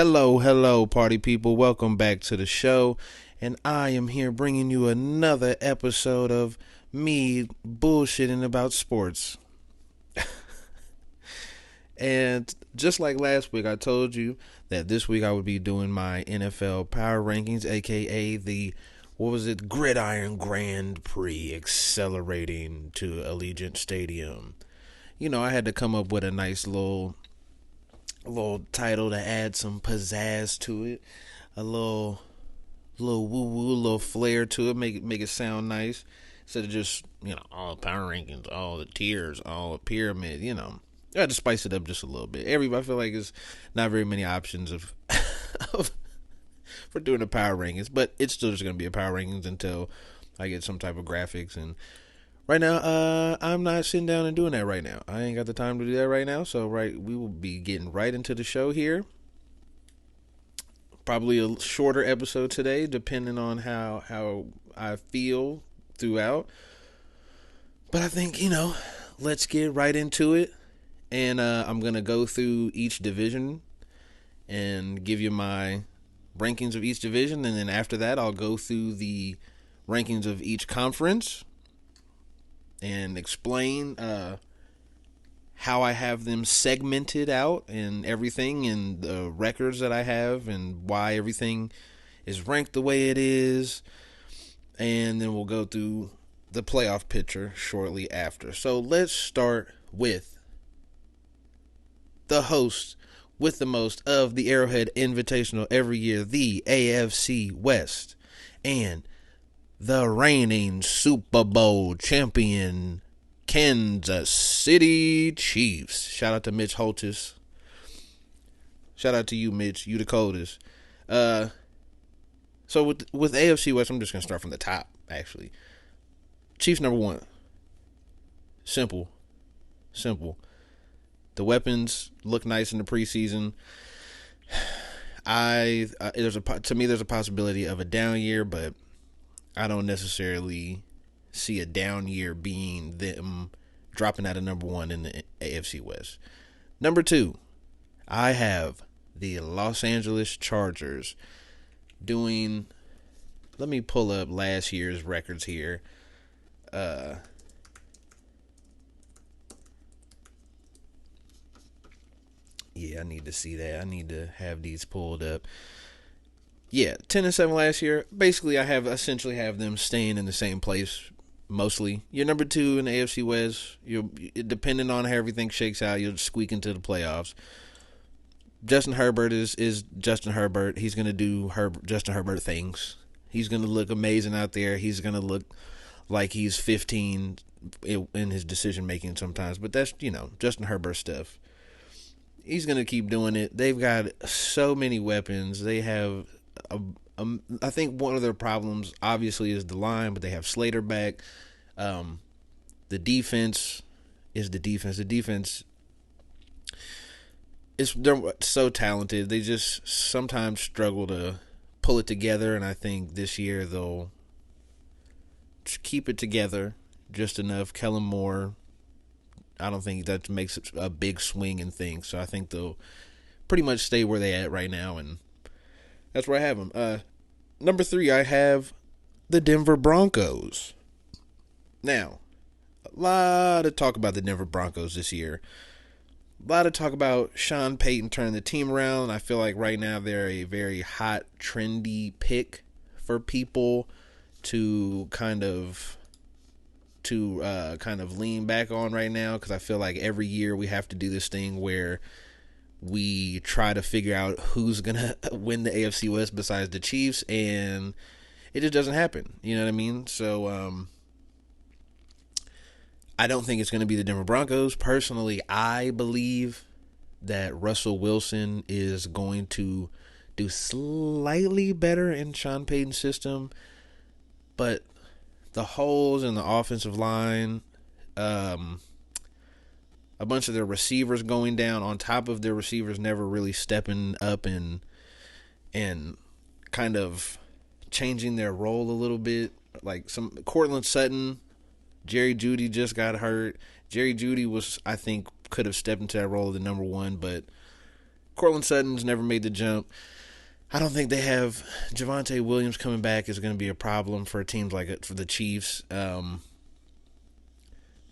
Hello, party people. Welcome back to the show. And I am here bringing you another episode of me bullshitting about sports. And just like last week, I told you that this week I would be doing my NFL Power Rankings, aka the, what was it, Gridiron Grand Prix accelerating to Allegiant Stadium. I had to come up with a nice little title to add some pizzazz to it, a little woo woo, a little flair to it, make it sound nice instead of just all the power rankings, all the tiers, all the pyramid. I had to spice it up just a little bit. Everybody, I feel like there's not very many options of, of for doing the power rankings, but it's still just gonna be a power rankings until I get some type of graphics. And right now, I'm not sitting down and doing that right now. I ain't got the time to do that right now. So we will be getting right into the show here. Probably a shorter episode today, depending on how I feel throughout. But I think, let's get right into it. And I'm going to go through each division and give you my rankings of each division. And then after that, I'll go through the rankings of each conference and explain how I have them segmented out and everything, and the records that I have and why everything is ranked the way it is. And then we'll go through the playoff picture shortly after. So let's start with the host with the most of the Arrowhead Invitational every year, the AFC West, and the reigning Super Bowl champion, Kansas City Chiefs. Shout out to Mitch Holtis. Shout out to you, Mitch. You the coldest. So with AFC West, I'm just gonna start from the top. Actually, Chiefs number one. Simple. The weapons look nice in the preseason. There's a possibility of a down year, but I don't necessarily see a down year being them dropping out of number one in the AFC West. Number two, I have the Los Angeles Chargers doing, let me pull up last year's records here. I need to see that. I need to have these pulled up. 10-7 last year. Basically, I essentially have them staying in the same place mostly. You're number two in the AFC West. Depending on how everything shakes out, you'll squeak into the playoffs. Justin Herbert is Justin Herbert. He's going to do Justin Herbert things. He's going to look amazing out there. He's going to look like he's 15 in his decision making sometimes. But that's, Justin Herbert stuff. He's going to keep doing it. They've got so many weapons. They have, I think one of their problems, obviously, is the line, but they have Slater back. The defense is the defense. The defense, they're so talented. They just sometimes struggle to pull it together, and I think this year they'll keep it together just enough. Kellen Moore, I don't think that makes a big swing in things. So I think they'll pretty much stay where they at right now, and that's where I have them. Number three, I have the Denver Broncos. Now, a lot of talk about the Denver Broncos this year. A lot of talk about Sean Payton turning the team around. I feel like right now they're a very hot, trendy pick for people to kind of lean back on right now, because I feel like every year we have to do this thing where we try to figure out who's going to win the AFC West besides the Chiefs, and it just doesn't happen. You know what I mean? So I don't think it's going to be the Denver Broncos. Personally, I believe that Russell Wilson is going to do slightly better in Sean Payton's system, but the holes in the offensive line, a bunch of their receivers going down on top of their receivers never really stepping up and kind of changing their role a little bit. Like some Cortland Sutton, Jerry Jeudy just got hurt. Jerry Jeudy I think, could have stepped into that role of the number one, but Cortland Sutton's never made the jump. I don't think they have Javonte Williams coming back is going to be a problem for teams like for the Chiefs.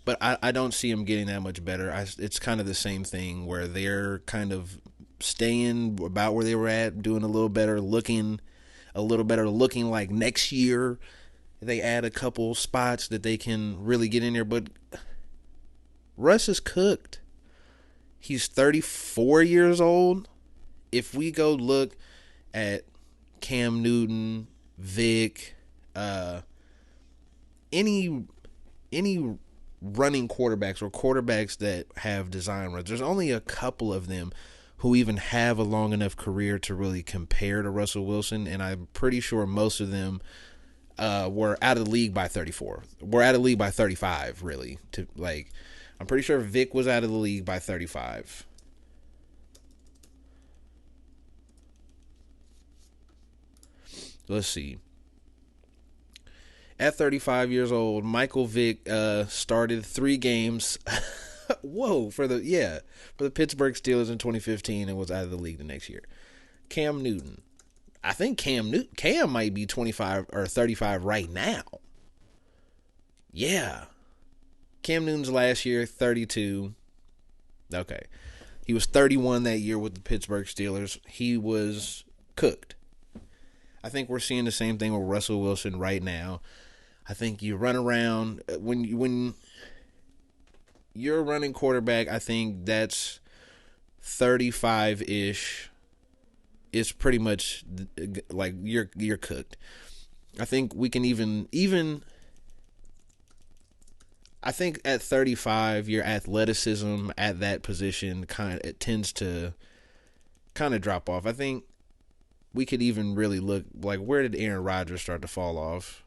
But I don't see them getting that much better. It's kind of the same thing where they're kind of staying about where they were at, doing a little better, looking like next year they add a couple spots that they can really get in there. But Russ is cooked. He's 34 years old. If we go look at Cam Newton, Vic, any running quarterbacks or quarterbacks that have design runs, there's only a couple of them who even have a long enough career to really compare to Russell Wilson, and I'm pretty sure most of them were out of the league by 34. We're out of the league by 35, really. I'm pretty sure Vic was out of the league by 35. Let's see. At 35 years old, Michael Vick started 3 games. Whoa, for the Pittsburgh Steelers in 2015 and was out of the league the next year. Cam Newton. I think Cam might be 25 or 35 right now. Yeah. Cam Newton's last year, 32. Okay. He was 31 that year with the Pittsburgh Steelers. He was cooked. I think we're seeing the same thing with Russell Wilson right now. I think you run around when you're a running quarterback. I think that's 35-ish. It's pretty much like you're cooked. I think we can even. I think at 35, your athleticism at that position it tends to kind of drop off. I think we could even really look like where did Aaron Rodgers start to fall off?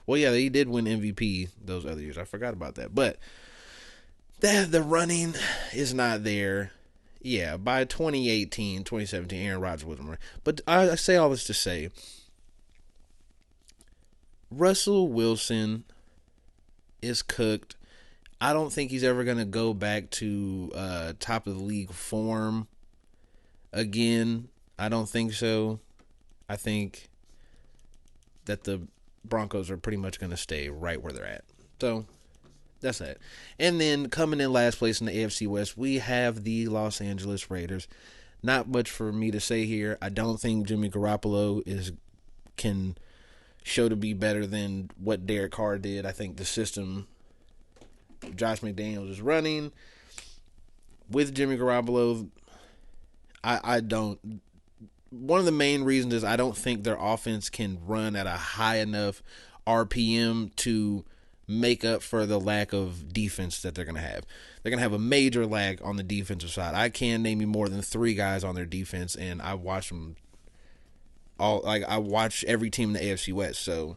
Well, yeah, he did win MVP those other years. I forgot about that. But the running is not there. Yeah, by 2018, 2017, Aaron Rodgers wasn't running. But I say all this to say, Russell Wilson is cooked. I don't think he's ever going to go back to top of the league form again. I don't think so. I think that the Broncos are pretty much going to stay right where they're at. So that's that. And then coming in last place in the AFC West, we have the Los Angeles Raiders. Not much for me to say here. I don't think Jimmy Garoppolo can show to be better than what Derek Carr did. I think the system Josh McDaniels is running with Jimmy Garoppolo, I don't. One of the main reasons is I don't think their offense can run at a high enough RPM to make up for the lack of defense that they're going to have. They're going to have a major lag on the defensive side. I can't name you more than 3 guys on their defense, and I watch them all. Like I watch every team in the AFC West, so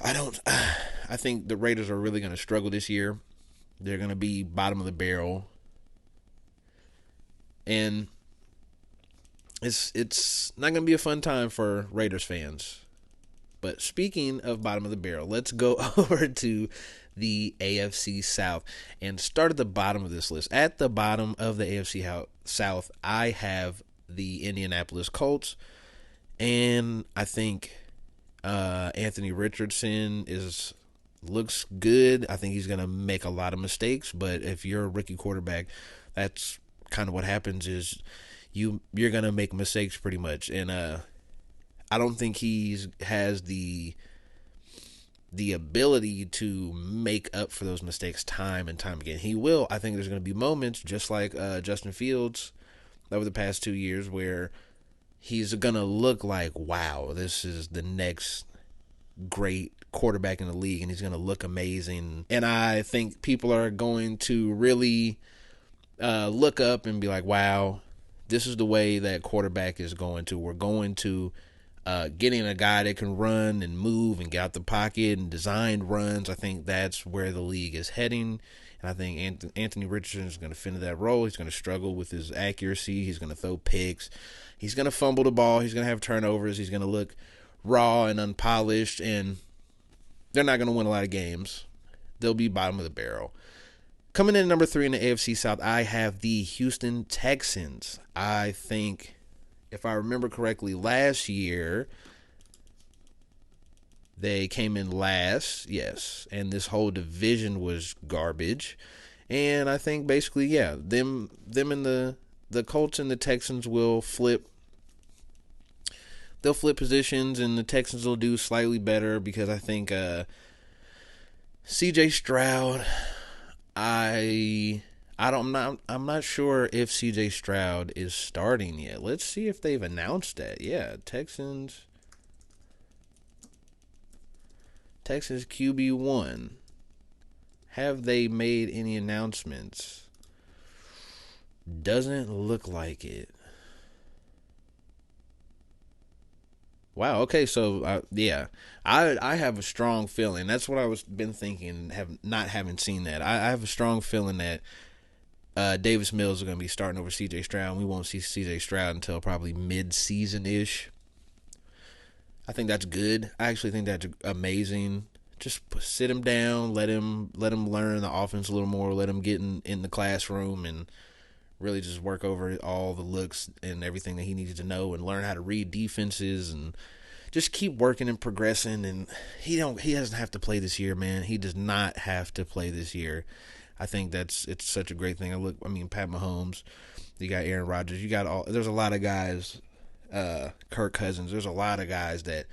I think the Raiders are really going to struggle this year. They're going to be bottom of the barrel, and it's not going to be a fun time for Raiders fans. But speaking of bottom of the barrel, let's go over to the AFC South and start at the bottom of this list. At the bottom of the AFC South, I have the Indianapolis Colts, and I think Anthony Richardson looks good. I think he's going to make a lot of mistakes, but if you're a rookie quarterback, that's kind of what happens is you're going to make mistakes pretty much. And I don't think he has the ability to make up for those mistakes time and time again. He will. I think there's going to be moments just like Justin Fields over the past 2 years where he's going to look like, wow, this is the next great quarterback in the league, and he's going to look amazing. And I think people are going to really look up and be like, wow, this is the way that quarterback is going to. We're going to getting a guy that can run and move and get out the pocket and design runs. I think that's where the league is heading. And I think Anthony Richardson is going to fit into that role. He's going to struggle with his accuracy. He's going to throw picks. He's going to fumble the ball. He's going to have turnovers. He's going to look raw and unpolished. And they're not going to win a lot of games. They'll be bottom of the barrel. Coming in at number 3 in the AFC South, I have the Houston Texans. I think, if I remember correctly, last year they came in last, yes, and this whole division was garbage. And I think basically, yeah, them and the Colts and the Texans will flip. They'll flip positions, and the Texans will do slightly better because I think C.J. Stroud. I'm not sure if C.J. Stroud is starting yet. Let's see if they've announced that. Yeah, Texans QB1. Have they made any announcements? Doesn't look like it. Wow. Okay. So yeah, I have a strong feeling. That's what I was been thinking. Having seen that, I have a strong feeling that Davis Mills is going to be starting over C.J. Stroud. We won't see C.J. Stroud until probably mid-season ish. I think that's good. I actually think that's amazing. Just sit him down, let him learn the offense a little more, let him get in the classroom and really just work over all the looks and everything that he needed to know and learn how to read defenses and just keep working and progressing. And he doesn't have to play this year, man. He does not have to play this year. I think it's such a great thing. Pat Mahomes, you got Aaron Rodgers, there's a lot of guys, Kirk Cousins. There's a lot of guys that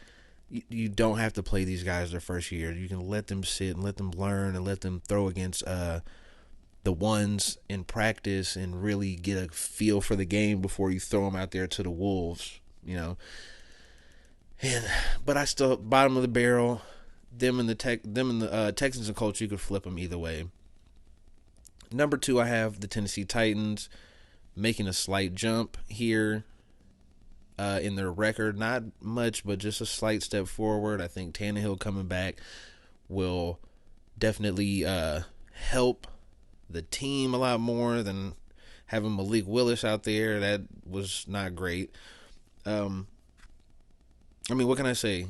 you don't have to play these guys their first year. You can let them sit and let them learn and let them throw against the ones in practice and really get a feel for the game before you throw them out there to the wolves, But I still, bottom of the barrel, them and the Texans and Colts, you could flip them either way. Number 2, I have the Tennessee Titans making a slight jump here in their record. Not much, but just a slight step forward. I think Tannehill coming back will definitely help the team a lot more than having Malik Willis out there. That was not great. What can I say?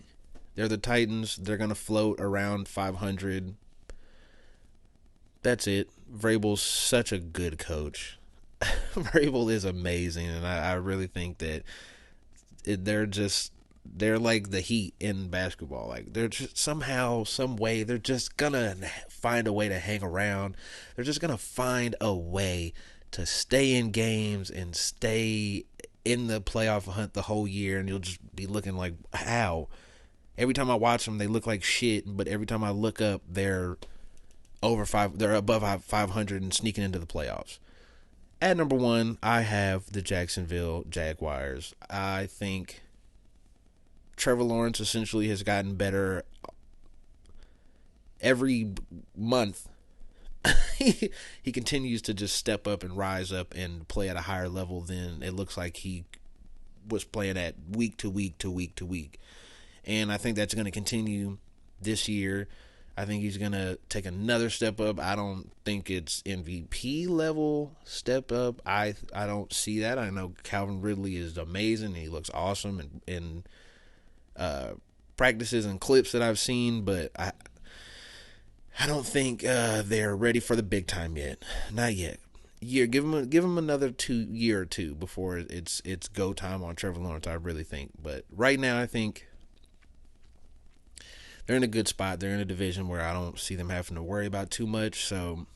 They're the Titans. They're going to float around 500. That's it. Vrabel's such a good coach. Vrabel is amazing, and I really think that they're like the Heat in basketball. Like, they're just somehow, some way, they're just gonna find a way to hang around. They're just gonna find a way to stay in games and stay in the playoff hunt the whole year, and you'll just be looking like, how? Every time I watch them, they look like shit, but every time I look up, they're above 500 and sneaking into the playoffs. At number 1, I have the Jacksonville Jaguars. I think Trevor Lawrence essentially has gotten better every month. He continues to just step up and rise up and play at a higher level than it looks like he was playing at week to week to week to week. And I think that's going to continue this year. I think he's going to take another step up. I don't think it's MVP level step up. I don't see that. I know Calvin Ridley is amazing. He looks awesome in practices and clips that I've seen, but I don't think they're ready for the big time yet. Not yet. Give him another year or two before it's go time on Trevor Lawrence, I really think. But right now I think they're in a good spot. They're in a division where I don't see them having to worry about too much. So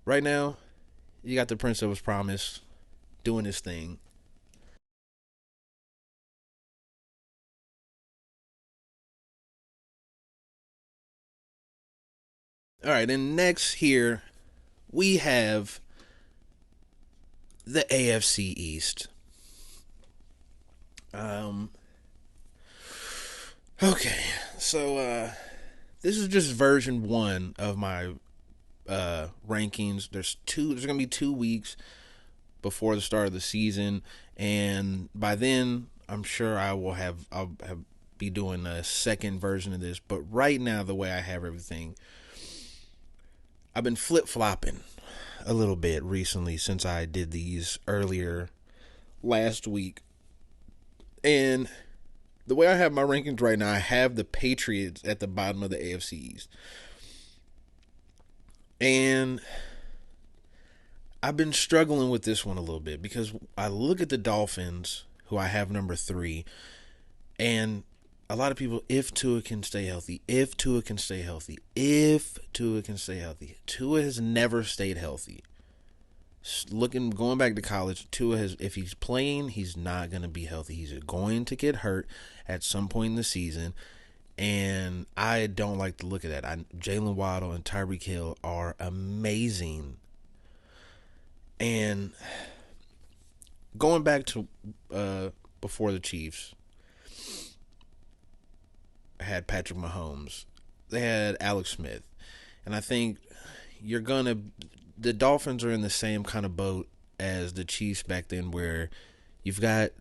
right now, you got the Prince of His Promise doing his thing. All right, and next here we have the AFC East. Okay, so this is just version 1 of my rankings. There's gonna be 2 weeks before the start of the season, and by then I'm sure I'll be doing a second version of this. But right now, the way I have everything, I've been flip-flopping a little bit recently since I did these earlier last week. And the way I have my rankings right now, I have the Patriots at the bottom of the AFC East. And I've been struggling with this one a little bit because I look at the Dolphins, who I have number 3, and a lot of people, if Tua can stay healthy, if Tua can stay healthy, if Tua can stay healthy. Tua has never stayed healthy. Going back to college, Tua has, if he's playing, he's not going to be healthy. He's going to get hurt at some point in the season. And I don't like to look at that. Jalen Waddle and Tyreek Hill are amazing. And going back to before the Chiefs, had Patrick Mahomes. They had Alex Smith. And I think the Dolphins are in the same kind of boat as the Chiefs back then, where you've got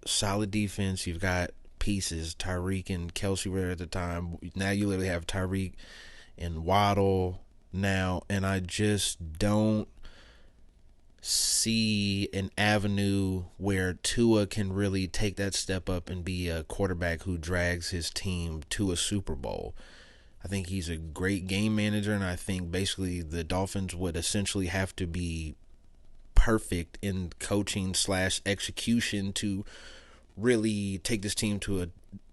solid defense, you've got pieces. Tyreek and Kelsey were at the time. Now you literally have Tyreek and Waddle now, and I just don't see an avenue where Tua can really take that step up and be a quarterback who drags his team to a Super Bowl. I think he's a great game manager, and I think basically the Dolphins would essentially have to be perfect in coaching / execution to really take this team to a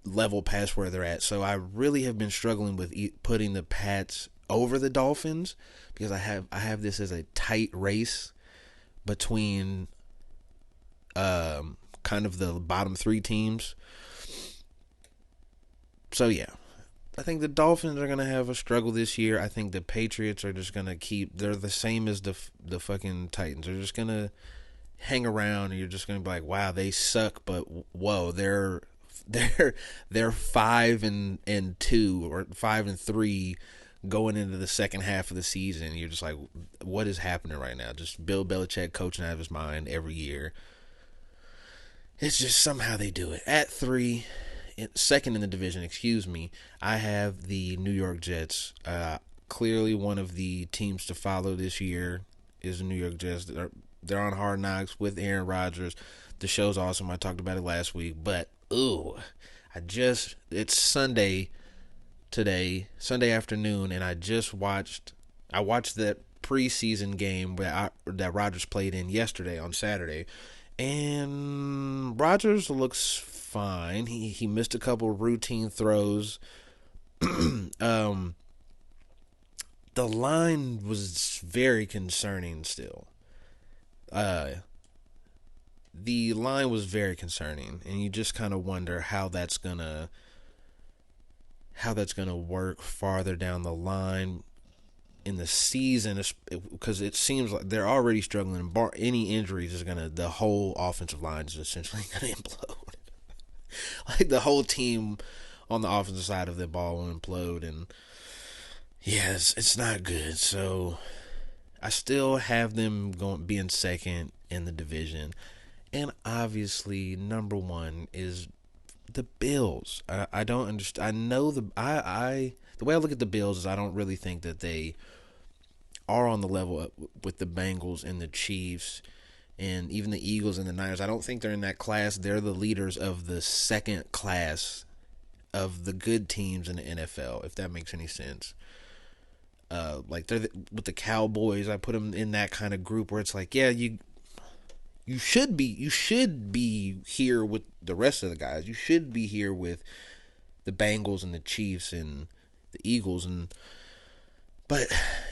level past where they're at. So I really have been struggling with putting the Pats over the Dolphins because I have this as a tight race between kind of the bottom 3 teams. So yeah, I think the Dolphins are going to have a struggle this year. I think the Patriots are just going to they're the same as the fucking Titans. They're just going to hang around and you're just going to be like, wow, they suck, but whoa, they're 5-2 or 5-3 going into the second half of the season. You're just like, what is happening right now? Just Bill Belichick coaching out of his mind every year. It's just somehow they do it. At 3, second in the division, I have the New York Jets. Clearly one of the teams to follow this year is the New York Jets. They're on Hard Knocks with Aaron Rodgers. The show's awesome. I talked about it last week. But, it's Sunday today, Sunday afternoon, and I watched that preseason game that Rodgers played in yesterday on Saturday. And Rodgers looks fine. He missed a couple routine throws. The line was very concerning still. The line was very concerning, and you just kind of wonder how that's gonna work farther down the line in the season, because it seems like they're already struggling. Bar any injuries, the whole offensive line is essentially gonna implode. Like the whole team on the offensive side of the ball will implode, and yes, it's not good. So I still have them being second in the division, and obviously number 1 is the Bills. I don't understand. I know the way I look at the Bills is I don't really think that they are on the level with the Bengals and the Chiefs and even the Eagles and the Niners. I don't think they're in that class. They're the leaders of the second class of the good teams in the NFL, if that makes any sense. Like with the Cowboys, I put them in that kind of group where it's like, yeah, you should be here with the rest of the guys. You should be here with the Bengals and the Chiefs and the Eagles, but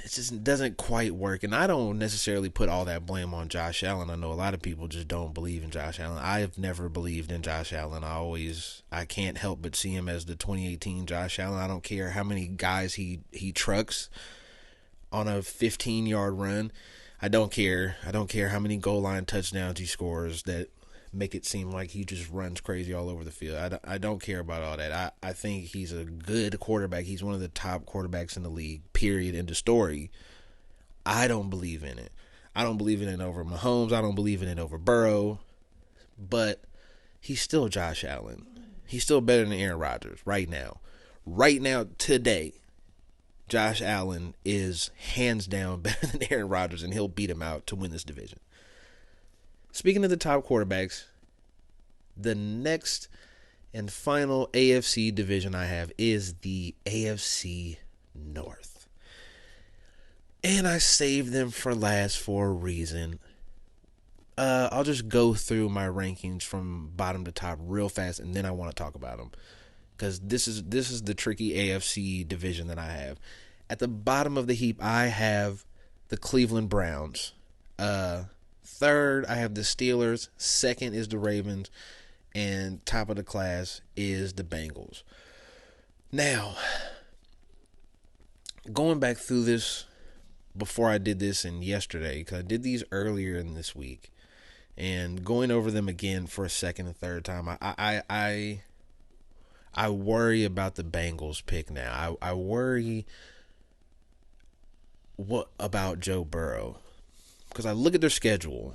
it just doesn't quite work. And I don't necessarily put all that blame on Josh Allen. I know a lot of people just don't believe in Josh Allen. I have never believed in Josh Allen. I can't help but see him as the 2018 Josh Allen. I don't care how many guys he trucks on a 15-yard run. I don't care. I don't care how many goal line touchdowns he scores that make it seem like he just runs crazy all over the field. I don't care about all that. I think he's a good quarterback. He's one of the top quarterbacks in the league, period, end of story. I don't believe in it. I don't believe in it over Mahomes. I don't believe in it over Burrow. But he's still Josh Allen. He's still better than Aaron Rodgers right now. Right now, today, Josh Allen is hands down better than Aaron Rodgers, and he'll beat him out to win this division. Speaking of the top quarterbacks, the next and final AFC division I have is the AFC North. And I saved them for last for a reason. I'll just go through my rankings from bottom to top real fast, and then I want to talk about them because this is the tricky AFC division that I have. At the bottom of the heap, I have the Cleveland Browns. Third, I have the Steelers. Second is the Ravens, and top of the class is the Bengals. Now, going back through this before I did this and yesterday, because I did these earlier in this week, and going over them again for a second and third time, I worry about the Bengals pick now. I worry what about Joe Burrow, because I look at their schedule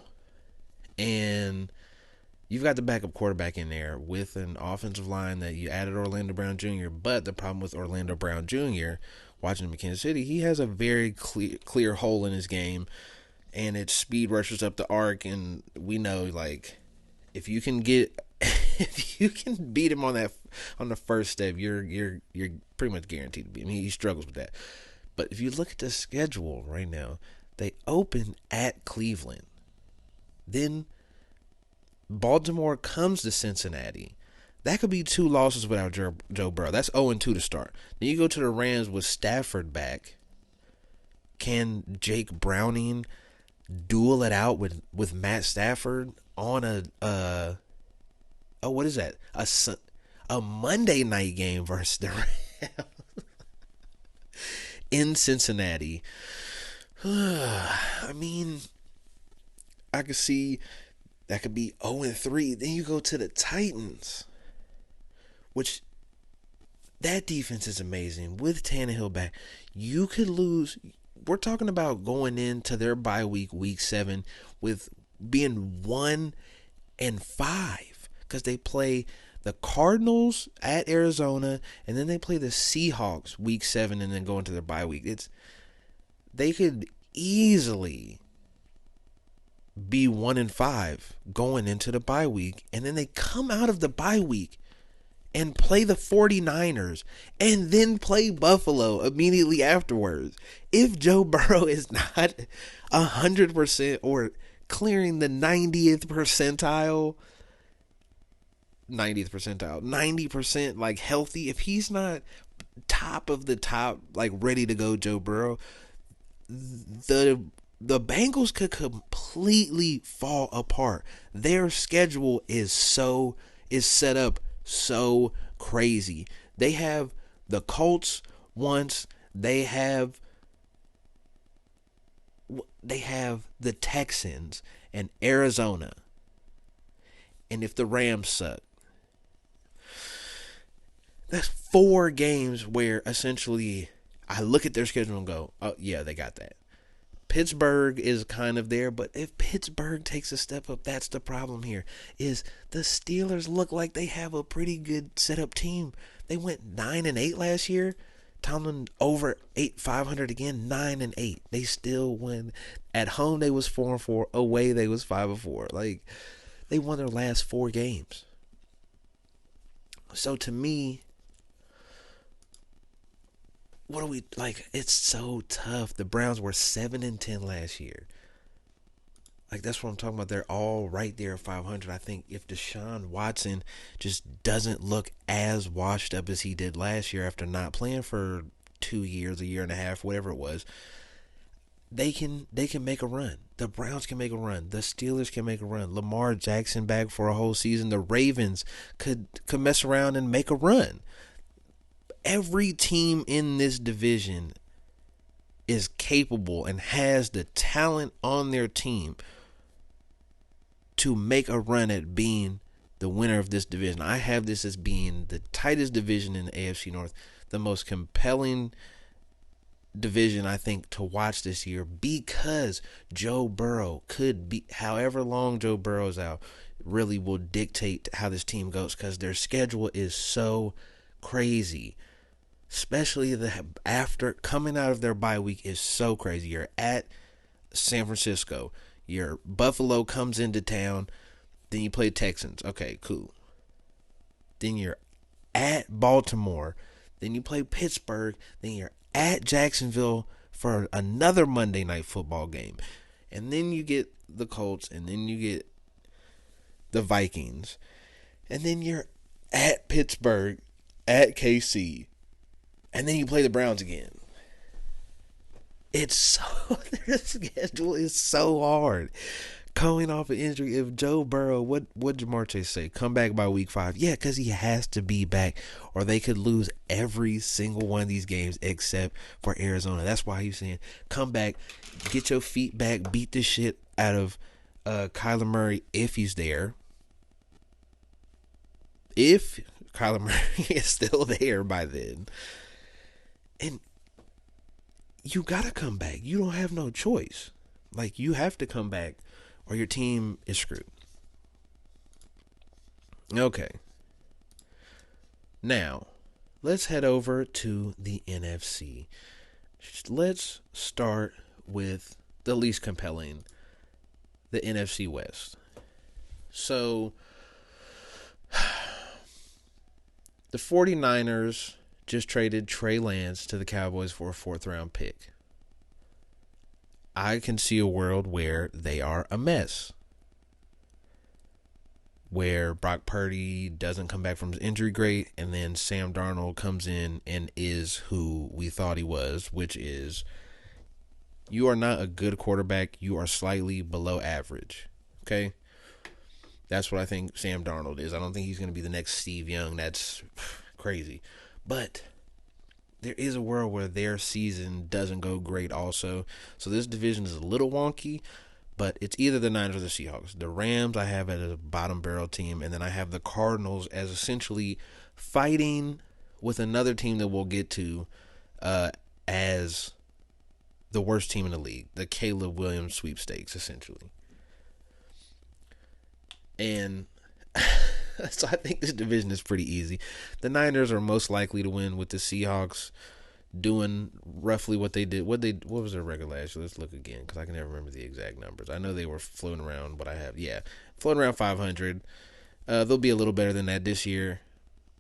and you've got the backup quarterback in there with an offensive line that you added Orlando Brown Jr. But the problem with Orlando Brown Jr., watching him in Kansas City, he has a very clear hole in his game, and it's speed rushes up the arc. And we know, like, if you can get if you can beat him on the first step, you're pretty much guaranteed to beat him. He struggles with that. But if you look at the schedule right now, they open at Cleveland, then Baltimore comes to Cincinnati. That could be 2 losses without Joe Burrow. That's 0-2 to start. Then you go to the Rams with Stafford back. Can Jake Browning duel it out with Matt Stafford on what is that? A Monday night game versus the Rams in Cincinnati. I mean, I could see that could be 0-3. Then you go to the Titans, which that defense is amazing. With Tannehill back, you could lose. We're talking about going into their bye week, week 7, with being 1-5, because they play the Cardinals at Arizona, and then they play the Seahawks week 7, and then go into their bye week. They could easily be 1-5 going into the bye week, and then they come out of the bye week and play the 49ers and then play Buffalo immediately afterwards. If Joe Burrow is not 100% or clearing the 90th percentile, 90% like healthy, if he's not top of the top, like ready to go Joe Burrow, the Bengals could completely fall apart. Their schedule is set up so crazy. They have the Colts once. They have the Texans and Arizona. And if the Rams suck, that's 4 games where essentially I look at their schedule and go, oh yeah, they got that. Pittsburgh is kind of there, but if Pittsburgh takes a step up, that's the problem here. Is the Steelers look like they have a pretty good setup team. They went 9-8 last year. Tomlin over 500 again, 9-8. They still win. At home they was 4-4. Away they was 5-4. Like, they won their last 4 games. So to me, what are we like? It's so tough. The Browns were 7-10 last year. Like, that's what I'm talking about. They're all right there at 500. I think if Deshaun Watson just doesn't look as washed up as he did last year after not playing for 2 years, a year and a half, whatever it was, they can make a run. The Browns can make a run. The Steelers can make a run. Lamar Jackson back for a whole season. The Ravens could mess around and make a run. Every team in this division is capable and has the talent on their team to make a run at being the winner of this division. I have this as being the tightest division in the AFC North, the most compelling division I think to watch this year, because Joe Burrow could be, however long Joe Burrow's out, really will dictate how this team goes, because their schedule is so crazy. Especially after coming out of their bye week is so crazy. You're at San Francisco. Your Buffalo comes into town. Then you play Texans. Okay, cool. Then you're at Baltimore. Then you play Pittsburgh. Then you're at Jacksonville for another Monday Night Football game. And then you get the Colts, and then you get the Vikings. And then you're at Pittsburgh, at KC, and then you play the Browns again. It's so their schedule is so hard. Coming off an injury, if Joe Burrow, what did Marche say? Come back by week 5. Yeah, because he has to be back, or they could lose every single one of these games except for Arizona. That's why he's saying, come back, get your feet back, beat the shit out of Kyler Murray if he's there. If Kyler Murray is still there by then. And you gotta come back. You don't have no choice. Like, you have to come back or your team is screwed. Okay. Now, let's head over to the NFC. Let's start with the least compelling, the NFC West. So, the 49ers just traded Trey Lance to the Cowboys for a 4th-round pick. I can see a world where they are a mess. Where Brock Purdy doesn't come back from his injury great, and then Sam Darnold comes in and is who we thought he was, which is, you are not a good quarterback. You are slightly below average. Okay? That's what I think Sam Darnold is. I don't think he's going to be the next Steve Young. That's crazy. But there is a world where their season doesn't go great also. So this division is a little wonky, but it's either the Niners or the Seahawks. The Rams I have as a bottom barrel team, and then I have the Cardinals as essentially fighting with another team that we'll get to as the worst team in the league, the Caleb Williams sweepstakes, essentially. And so I think this division is pretty easy. The Niners are most likely to win, with the Seahawks doing roughly what they did. What was their record last year? Let's look again, because I can never remember the exact numbers. I know they were floating around what I have. Yeah, floating around 500. They'll be a little better than that this year.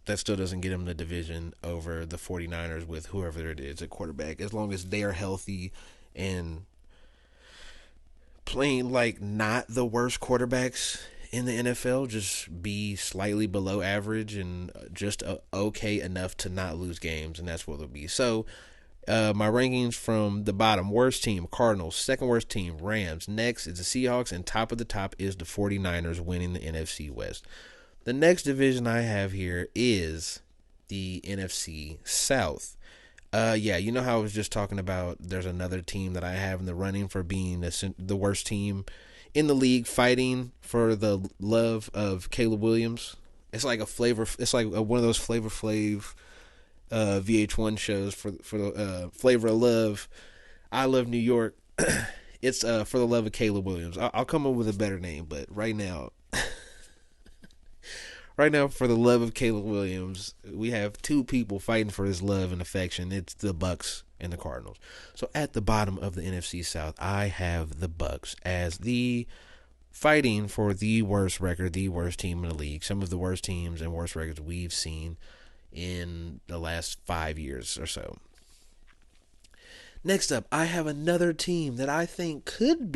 That still doesn't get them the division over the 49ers with whoever it is at quarterback, as long as they are healthy and playing like not the worst quarterbacks in the NFL, just be slightly below average and just okay enough to not lose games, and that's what it'll be. So my rankings from the bottom: worst team, Cardinals; second worst team, Rams; next is the Seahawks; and top of the top is the 49ers winning the NFC West. The next division I have here is the NFC South. Yeah, you know how I was just talking about there's another team that I have in the running for being the worst team in the league, fighting for the love of Caleb Williams. It's like one of those Flavor Flav VH1 shows for the Flavor of Love. I Love New York. It's for the love of Caleb Williams. I'll come up with a better name, but right now, for the love of Caleb Williams, we have two people fighting for his love and affection. It's the Bucks and the Cardinals. So at the bottom of the NFC South, I have the Bucks as the fighting for the worst record, the worst team in the league. Some of the worst teams and worst records we've seen in the last 5 years or so. Next up, I have another team that I think could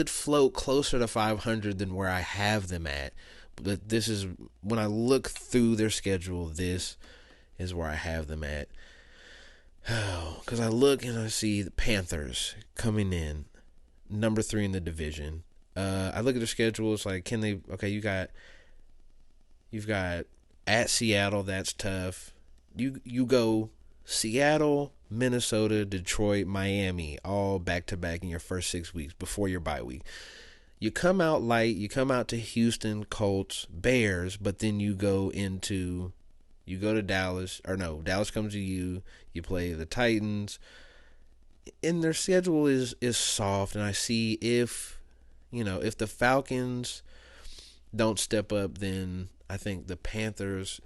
float closer to 500 than where I have them at. But this is, when I look through their schedule, this is where I have them at. Because I look and I see the Panthers coming in number 3 in the division. I look at their schedule. It's like, you've got at Seattle. That's tough. You go Seattle, Minnesota, Detroit, Miami, all back to back in your first 6 weeks before your bye week. You come out light. You come out to Houston, Colts, Bears, but then you go to Dallas, or no, Dallas comes to you. You play the Titans, and their schedule is soft. And I see if the Falcons don't step up, then I think the Panthers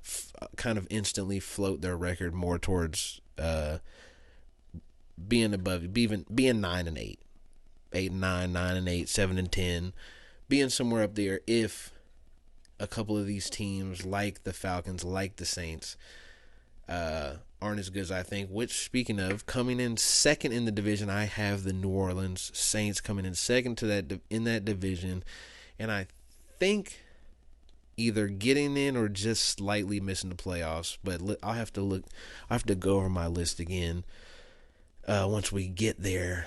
kind of instantly float their record more towards being above, being 9-8, 8-9, 9-8, 7-10, being somewhere up there if a couple of these teams, like the Falcons, like the Saints, aren't as good as I think. Which, speaking of, coming in second in the division, I have the New Orleans Saints coming in second to that in that division, and I think either getting in or just slightly missing the playoffs. But I'll have to look. I have to go over my list again once we get there.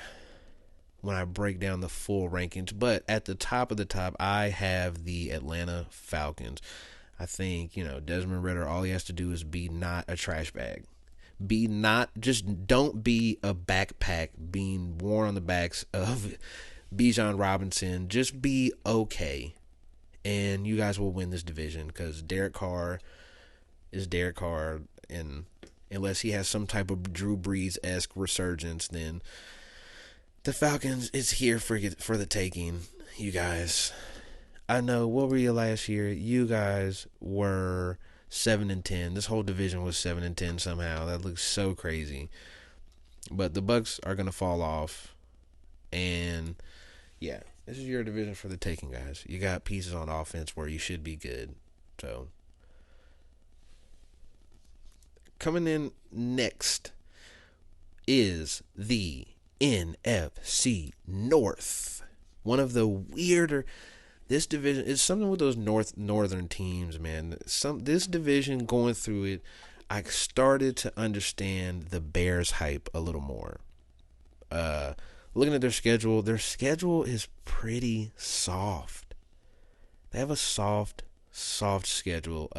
When I break down the full rankings, but at the top of the top, I have the Atlanta Falcons. I think, Desmond Ritter, all he has to do is be not a trash bag. Be not, just don't be a backpack being worn on the backs of Bijan Robinson. Just be okay. And you guys will win this division because Derek Carr is Derek Carr. And unless he has some type of Drew Brees-esque resurgence, then the Falcons is here for the taking, you guys. I know, what were you last year? You guys were 7-10. This whole division was 7-10 somehow. That looks so crazy. But the Bucks are gonna fall off, and yeah, this is your division for the taking, guys. You got pieces on offense where you should be good. So coming in next is the NFC North. One of the weirder. This division is something with those northern teams, man. This division, going through it, I started to understand the Bears hype a little more. Looking at their schedule is pretty soft. They have a soft schedule.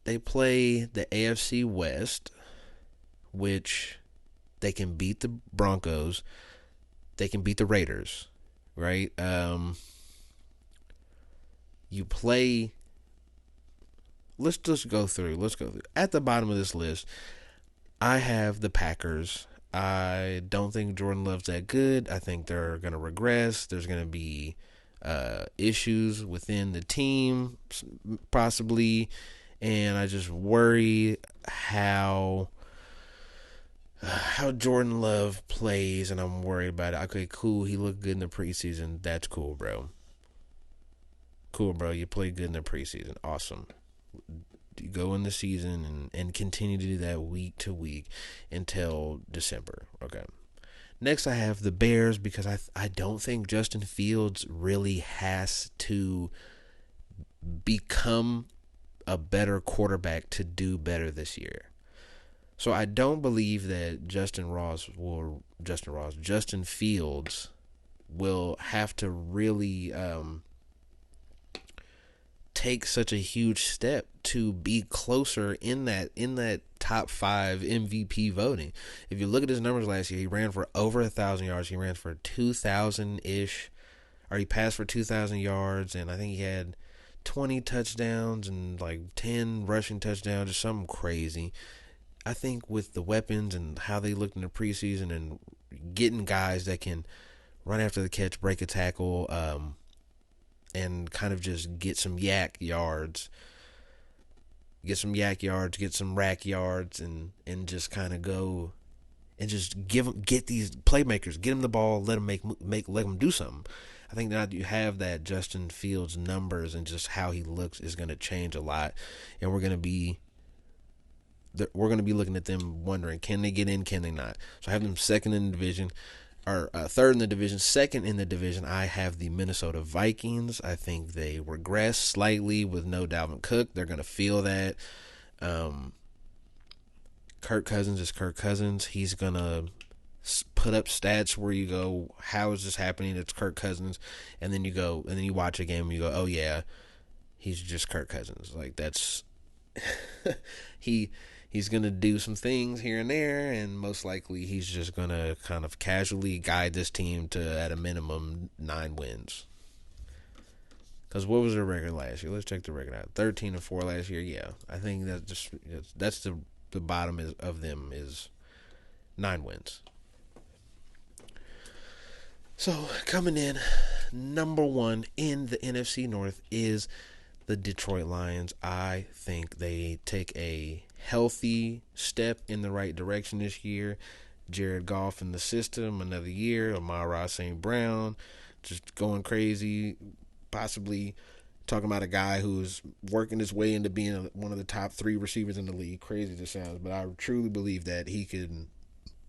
They play the AFC West, which they can beat the Broncos. They can beat the Raiders, right? You play. Let's just go through. At the bottom of this list, I have the Packers. I don't think Jordan Love's that good. I think they're going to regress. There's going to be issues within the team, possibly. And I just worry how Jordan Love plays, and I'm worried about it. Okay, cool. He looked good in the preseason. That's cool, bro. You played good in the preseason. Awesome. You go in the season and continue to do that week to week until December. Okay. Next, I have the Bears because I don't think Justin Fields really has to become a better quarterback to do better this year. So I don't believe that Justin Fields will have to really take such a huge step to be closer in that top 5 MVP voting. If you look at his numbers last year, he ran for over 1,000 yards. He ran for 2,000-ish, or he passed for 2,000 yards, and I think he had 20 touchdowns and like 10 rushing touchdowns or something crazy. I think with the weapons and how they looked in the preseason and getting guys that can run after the catch, break a tackle, and kind of just get some yak yards, get some rack yards, and just kind of go and just get these playmakers, get them the ball, let them do something. I think now you have that Justin Fields numbers and just how he looks is going to change a lot, and we're going to be looking at them wondering, can they get in, can they not? So I have them second in the division, or third in the division. Second in the division, I have the Minnesota Vikings. I think they regress slightly with no Dalvin Cook. They're going to feel that. Kirk Cousins is Kirk Cousins. He's going to put up stats where you go, how is this happening? It's Kirk Cousins. And then you watch a game and you go, oh yeah, he's just Kirk Cousins. Like, that's he's going to do some things here and there, and most likely he's just going to kind of casually guide this team to, at a minimum, 9 wins. Because what was their record last year? Let's check the record out. 13-4 last year. Yeah, I think that's the bottom of them is 9 wins. So coming in number 1 in the NFC North is the Detroit Lions. I think they take a healthy step in the right direction this year. Jared Goff in the system another year. Amon-Ra St. Brown just going crazy, possibly Talking about a guy who's working his way into being one of the top 3 receivers in the league. Crazy as it sounds, but I truly believe that he can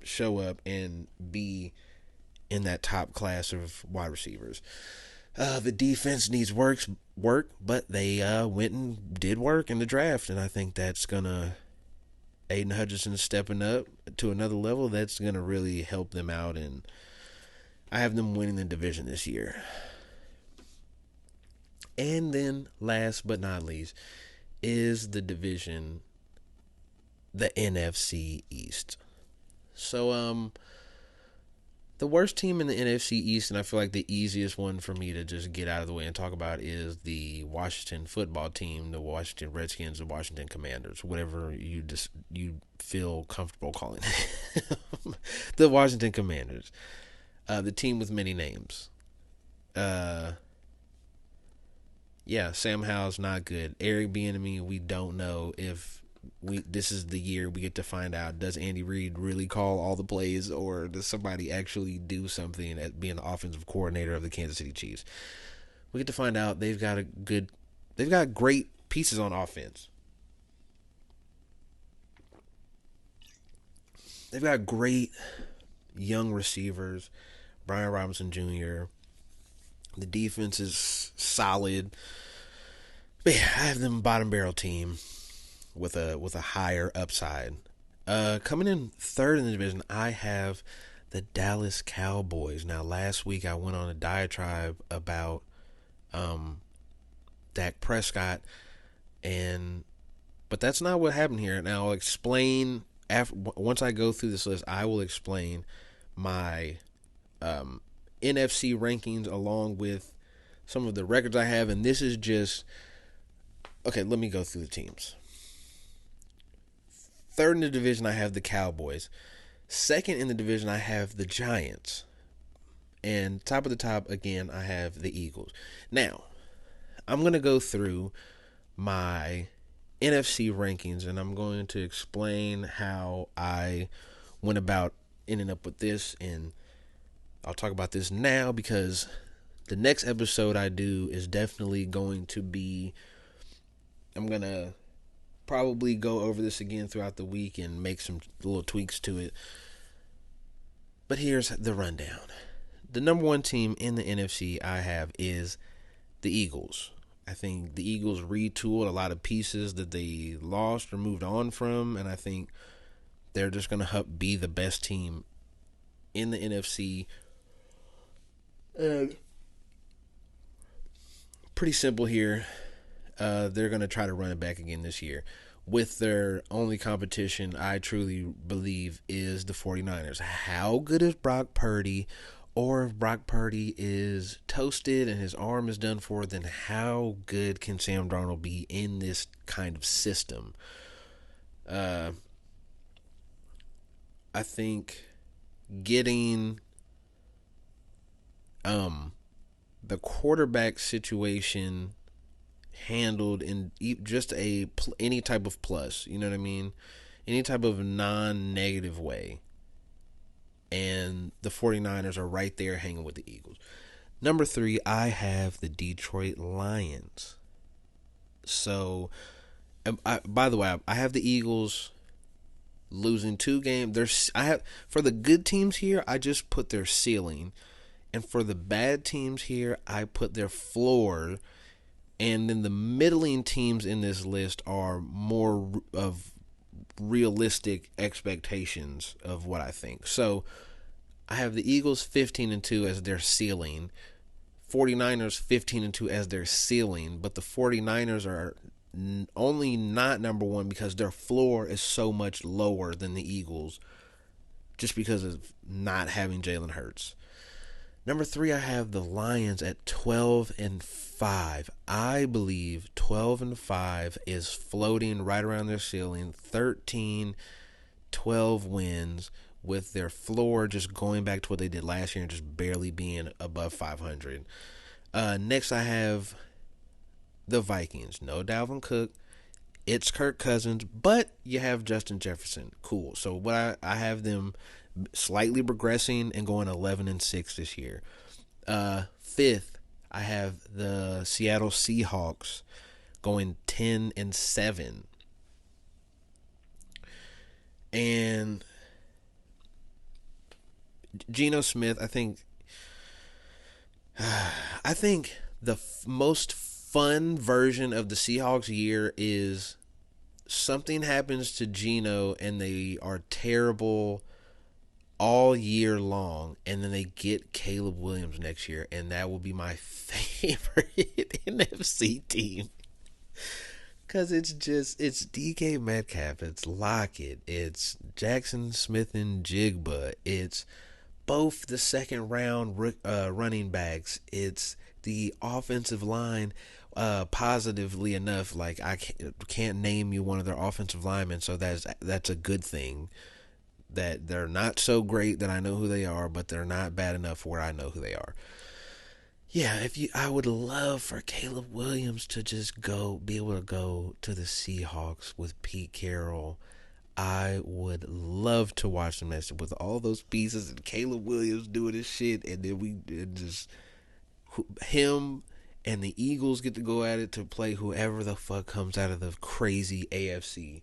show up and be in that top class of wide receivers. The defense needs work, but they went and did work in the draft, and I think that's gonna Aiden Hutchinson stepping up to another level. That's gonna really help them out, and I have them winning the division this year. And then, last but not least, is the division, the NFC East. So, the worst team in the NFC East, and I feel like the easiest one for me to just get out of the way and talk about, is the Washington football team, the Washington Redskins, the Washington Commanders, whatever you feel comfortable calling it. The Washington Commanders, the team with many names. Sam Howell's not good. Eric Bieniemy, we don't know if this is the year we get to find out, does Andy Reid really call all the plays, or does somebody actually do something at being the offensive coordinator of the Kansas City Chiefs? We get to find out they've got great pieces on offense. They've got great young receivers, Brian Robinson Jr. The defense is solid. But yeah, I have them bottom barrel team with a higher upside. Coming in third in the division, I have the Dallas Cowboys. Now, last week I went on a diatribe about Dak Prescott, but that's not what happened here. And I'll explain once I go through this list. I will explain my NFC rankings along with some of the records I have, and this is just okay. Let me go through the teams. Third in the division, I have the Cowboys. Second in the division, I have the Giants. And top of the top, again, I have the Eagles. Now, I'm going to go through my NFC rankings, and I'm going to explain how I went about ending up with this, and I'll talk about this now because the next episode I do is definitely going to be, I'm going to probably go over this again throughout the week and make some little tweaks to it. But here's the rundown. The number one team in the NFC I have is the Eagles. I think the Eagles retooled a lot of pieces that they lost or moved on from, and I think they're just going to be the best team in the NFC. And pretty simple here. They're going to try to run it back again this year. With their only competition, I truly believe, is the 49ers. How good is Brock Purdy? Or if Brock Purdy is toasted and his arm is done for, then how good can Sam Darnold be in this kind of system? I think getting the quarterback situation handled in just any type of plus, you know what I mean? Any type of non-negative way. And the 49ers are right there hanging with the Eagles. Number 3, I have the Detroit Lions. So, by the way, I have the Eagles losing 2 games. For the good teams here, I just put their ceiling. And for the bad teams here, I put their floor. And then the middling teams in this list are more of realistic expectations of what I think. So I have the Eagles 15-2 as their ceiling, 49ers 15-2 as their ceiling, but the 49ers are only not number one because their floor is so much lower than the Eagles just because of not having Jalen Hurts. Number 3, I have the Lions at 12-5. I believe 12-5 is floating right around their ceiling. 13-12 wins with their floor just going back to what they did last year and just barely being above 500. Next, I have the Vikings. No Dalvin Cook. It's Kirk Cousins, but you have Justin Jefferson. Cool. So what I have them slightly progressing and going 11-6 this year. Fifth, I have the Seattle Seahawks going 10-7. And Geno Smith, I think the most fun version of the Seahawks year is something happens to Geno and they are terrible all year long, and then they get Caleb Williams next year, and that will be my favorite NFC team. Because it's DK Metcalf, it's Lockett, it's Jackson Smith and Jigba, it's both the second round running backs, it's the offensive line. Positively enough, like I can't name you one of their offensive linemen, so that's a good thing. That they're not so great that I know who they are, but they're not bad enough where I know who they are. Yeah, I would love for Caleb Williams to just be able to go to the Seahawks with Pete Carroll. I would love to watch them with all those pieces and Caleb Williams doing his shit, and then him and the Eagles get to go at it to play whoever the fuck comes out of the crazy AFC.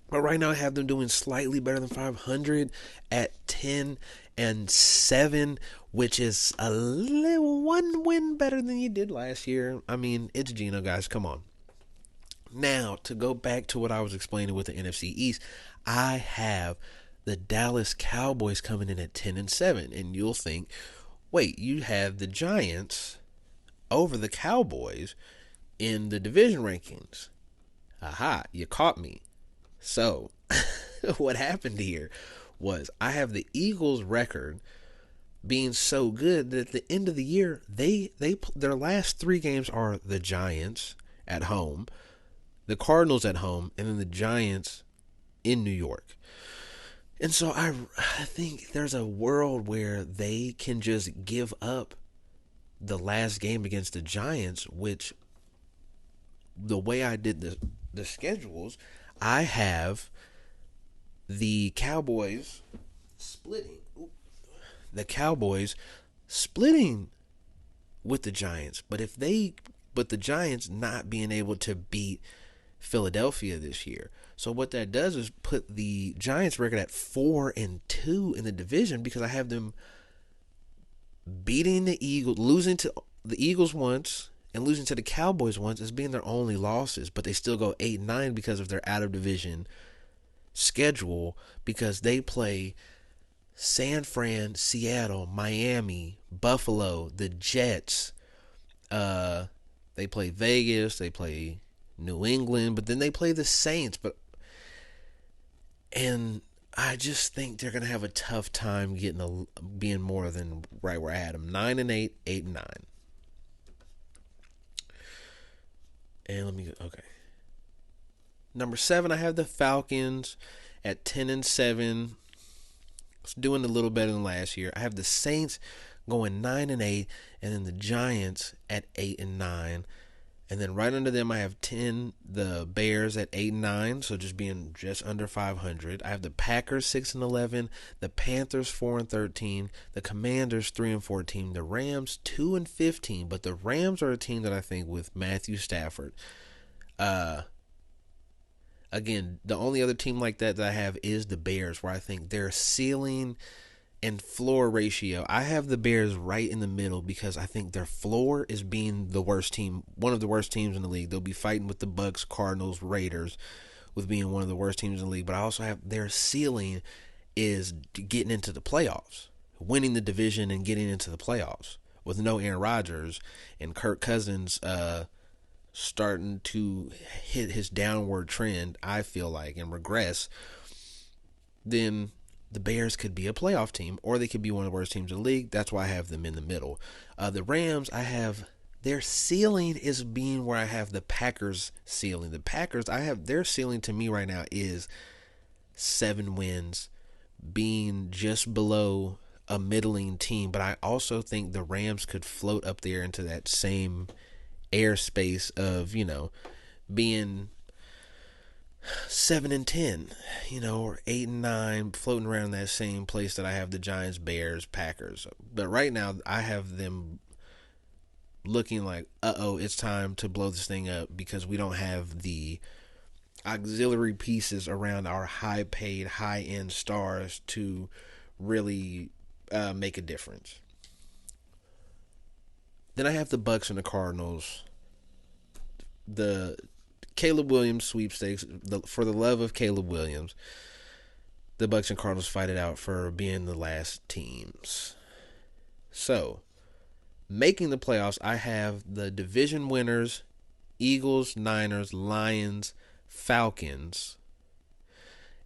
But right now I have them doing slightly better than 500 at 10-7, which is a little one win better than you did last year. I mean, it's Geno, guys. Come on. Now, to go back to what I was explaining with the NFC East, I have the Dallas Cowboys coming in at 10-7, and you'll think, wait, you have the Giants over the Cowboys in the division rankings. Aha, you caught me. So, what happened here was I have the Eagles' record being so good that at the end of the year, their last 3 games are the Giants at home, the Cardinals at home, and then the Giants in New York. And so I think there's a world where they can just give up the last game against the Giants, which the way I did the schedules, I have the Cowboys splitting. The Cowboys splitting with the Giants, but the Giants not being able to beat Philadelphia this year. So what that does is put the Giants record at 4-2 in the division, because I have them beating the Eagles, losing to the Eagles once, and losing to the Cowboys once as being their only losses, but they still go 8-9 because of their out-of-division schedule, because they play San Fran, Seattle, Miami, Buffalo, the Jets. They play Vegas, they play New England, but then they play the Saints. And I just think they're gonna have a tough time being more than right where I had them. 9-8, 8-9. And okay. Number 7, I have the Falcons at 10-7. It's doing a little better than last year. I have the Saints going 9-8, and then the Giants at 8-9. And then right under them, I have the Bears at 8-9, so just under 500. I have the Packers 6-11, the Panthers 4-13, the Commanders 3-14, the Rams 2-15. But the Rams are a team that I think with Matthew Stafford, again, the only other team like that I have is the Bears, where I think their ceiling and floor ratio, I have the Bears right in the middle, because I think their floor is being the worst team, one of the worst teams in the league. They'll be fighting with the Bucks, Cardinals, Raiders, with being one of the worst teams in the league. But I also have their ceiling is getting into the playoffs, winning the division and getting into the playoffs with no Aaron Rodgers and Kirk Cousins starting to hit his downward trend, I feel like, and regress. Then the Bears could be a playoff team, or they could be one of the worst teams in the league. That's why I have them in the middle. The Rams, I have their ceiling is being where I have the Packers' ceiling. The Packers, I have their ceiling to me right now is 7 wins, being just below a middling team. But I also think the Rams could float up there into that same airspace of, being 7-10, or 8-9, floating around that same place that I have the Giants, Bears, Packers. But right now, I have them looking like, it's time to blow this thing up because we don't have the auxiliary pieces around our high-paid, high-end stars to really make a difference. Then I have the Bucks and the Cardinals. The Caleb Williams sweepstakes. For the love of Caleb Williams, the Bucks and Cardinals fight it out for being the last teams. So, making the playoffs, I have the division winners, Eagles, Niners, Lions, Falcons,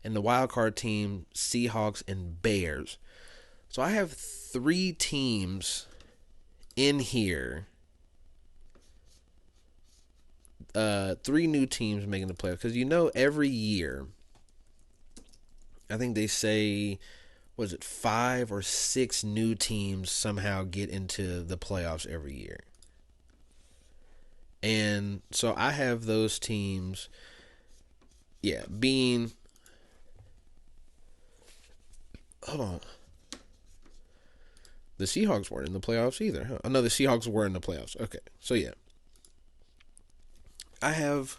and the wild card team, Seahawks and Bears. So I have 3 teams in here. 3 new teams making the playoffs. Because every year, I think they say, 5 or 6 new teams somehow get into the playoffs every year. And so I have those teams, being... Hold on. The Seahawks weren't in the playoffs either, huh? Oh, no, the Seahawks were in the playoffs. Okay, so I have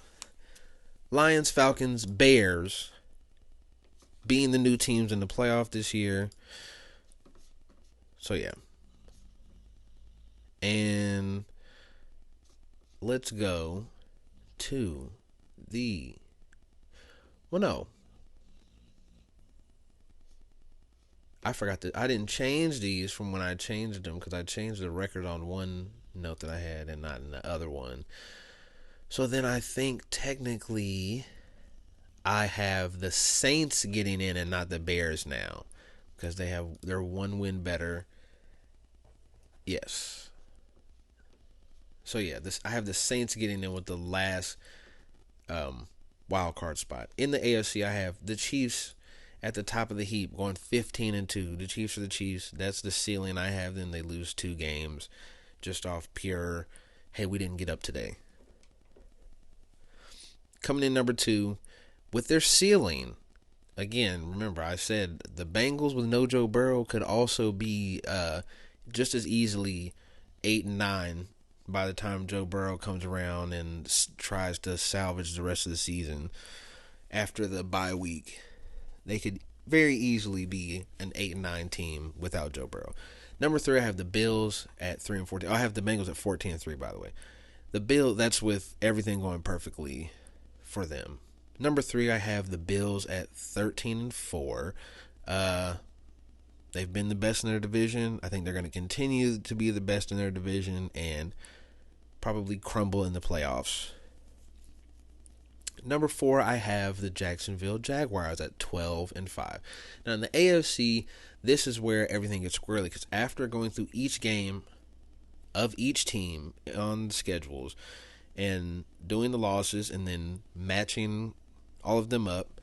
Lions, Falcons, Bears being the new teams in the playoff this year. So, And let's go to the... Well, no. I forgot that I didn't change these from when I changed them because I changed the record on one note that I had and not in the other one. So then I think technically I have the Saints getting in and not the Bears now because they're 1 win better. Yes. So I have the Saints getting in with the last wild card spot. In the AFC, I have the Chiefs at the top of the heap, going 15-2. The Chiefs are the Chiefs. That's the ceiling I have. Then they lose 2 games just off pure, hey, we didn't get up today. Coming in number 2, with their ceiling, again, remember I said the Bengals with no Joe Burrow could also be just as easily 8-9 by the time Joe Burrow comes around and tries to salvage the rest of the season after the bye week. They could very easily be an 8-9 team without Joe Burrow. Number 3, I have the Bills at 3-14. I have the Bengals at 14-3, by the way. The Bills, that's with everything going perfectly for them. Number 3, I have the Bills at 13-4. They've been the best in their division. I think they're going to continue to be the best in their division and probably crumble in the playoffs. Number 4, I have the Jacksonville Jaguars at 12-5. Now in the AFC, this is where everything gets squirrely because after going through each game of each team on the schedules and doing the losses and then matching all of them up,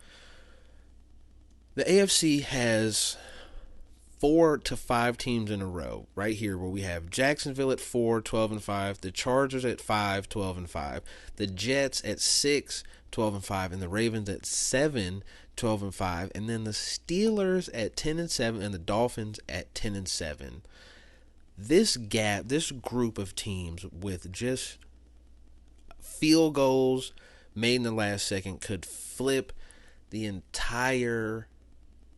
the AFC has 4 to 5 teams in a row right here where we have Jacksonville at 4, 12-5, the Chargers at 5, 12-5, the Jets at 6, 12-5, and the Ravens at 7, 12-5, and then the Steelers at 10-7 and the Dolphins at 10-7. This group of teams with just field goals made in the last second could flip the entire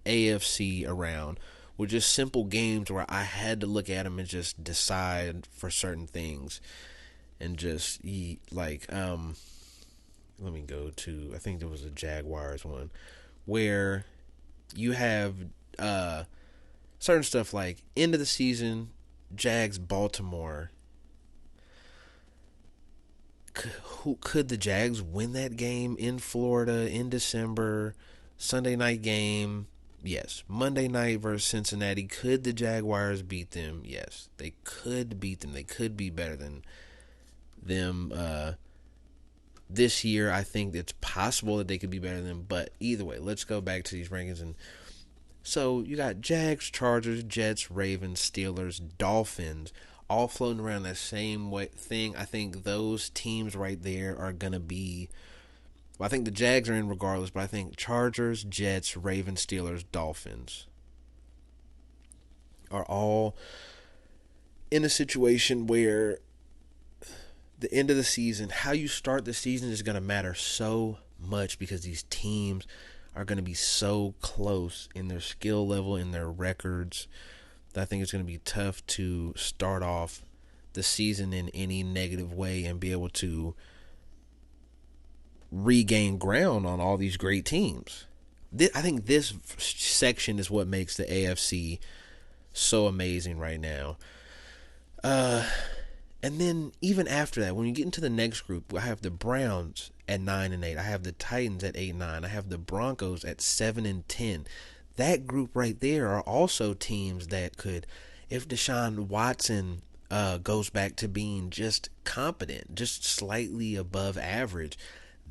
AFC around with just simple games where I had to look at them and just decide for certain things and just let me go to, I think there was a Jaguars one where you have certain stuff like end of the season, Jags, Baltimore. Could the Jags win that game in Florida in December? Sunday night game, yes. Monday night versus Cincinnati, could the Jaguars beat them? Yes, they could beat them. They could be better than them. This year, I think it's possible that they could be better than them. But either way, let's go back to these rankings. And so you got Jags, Chargers, Jets, Ravens, Steelers, Dolphins, all floating around that same thing. I think those teams right there are going to be Well, I think the Jags are in regardless, but I think Chargers, Jets, Ravens, Steelers, Dolphins are all in a situation where the end of the season, how you start the season is going to matter so much because these teams are going to be so close in their skill level, in their records, that I think it's going to be tough to start off the season in any negative way and be able to regain ground on all these great teams. I think this section is what makes the AFC so amazing right now. And then even after that, when you get into the next group, I have the Browns at 9-8. I have the Titans at 8-9. I have the Broncos at 7-10. That group right there are also teams that could, if Deshaun Watson goes back to being just competent, just slightly above average,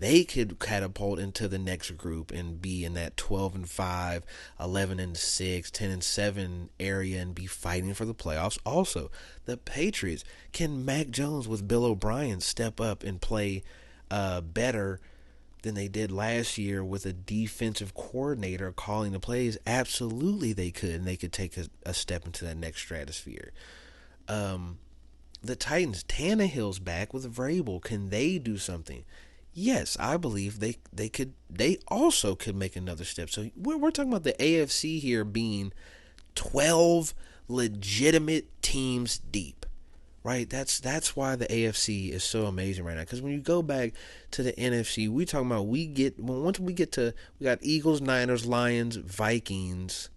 they could catapult into the next group and be in that 12-5, 11-6, 10-7 area and be fighting for the playoffs. Also, the Patriots, can Mac Jones with Bill O'Brien step up and play better than they did last year with a defensive coordinator calling the plays? Absolutely they could, and they could take a step into that next stratosphere. The Titans, Tannehill's back with Vrabel. Can they do something? Yes, I believe they could. They also could make another step. So we're talking about the AFC here being 12 legitimate teams deep, right? That's why the AFC is so amazing right now. Because when you go back to the NFC, we talking about we got Eagles, Niners, Lions, Vikings,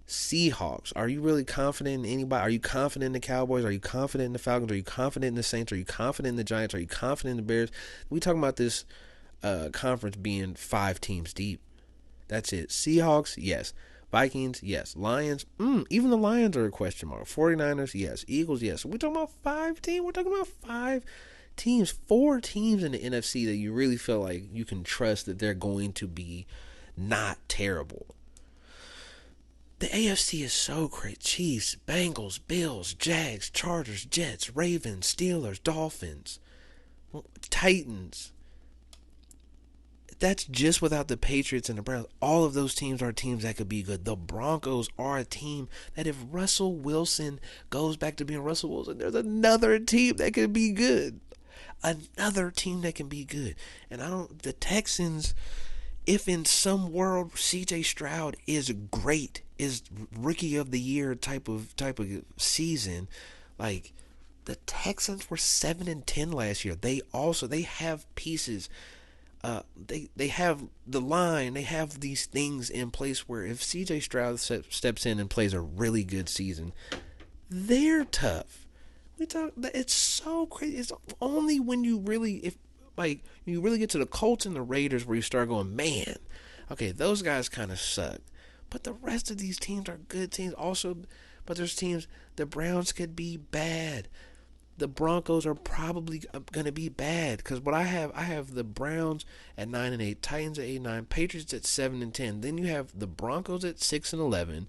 Seahawks. Are you really confident in anybody? Are you confident in the Cowboys? Are you confident in the Falcons? Are you confident in the Saints? Are you confident in the Giants? Are you confident in the Bears? We talking about this conference being 5 teams deep. That's it. Seahawks, yes. Vikings, yes. Lions, even the Lions are a question mark. 49ers, yes. Eagles, yes. We're talking about 5 teams. We're talking about 5 teams, 4 teams in the NFC that you really feel like you can trust that they're going to be not terrible. The AFC is so great. Chiefs, Bengals, Bills, Jags, Chargers, Jets, Ravens, Steelers, Dolphins, Titans. That's just without the Patriots and the Browns. All of those teams are teams that could be good. The Broncos are a team that if Russell Wilson goes back to being Russell Wilson, there's another team that could be good. Another team that can be good. And the Texans, if in some world CJ Stroud is great, is rookie of the year type of season, like the Texans were 7-10 last year. They have pieces. They have the line. They have these things in place where if CJ Stroud steps in and plays a really good season, they're tough. It's so crazy. It's only when you really you really get to the Colts and the Raiders where you start going, man, okay, those guys kind of suck. But the rest of these teams are good teams also. But there's teams, the Browns could be bad. The Broncos are probably going to be bad. Because what I have the Browns at 9-8, Titans at 8-9, Patriots at 7-10. Then you have the Broncos at 6-11,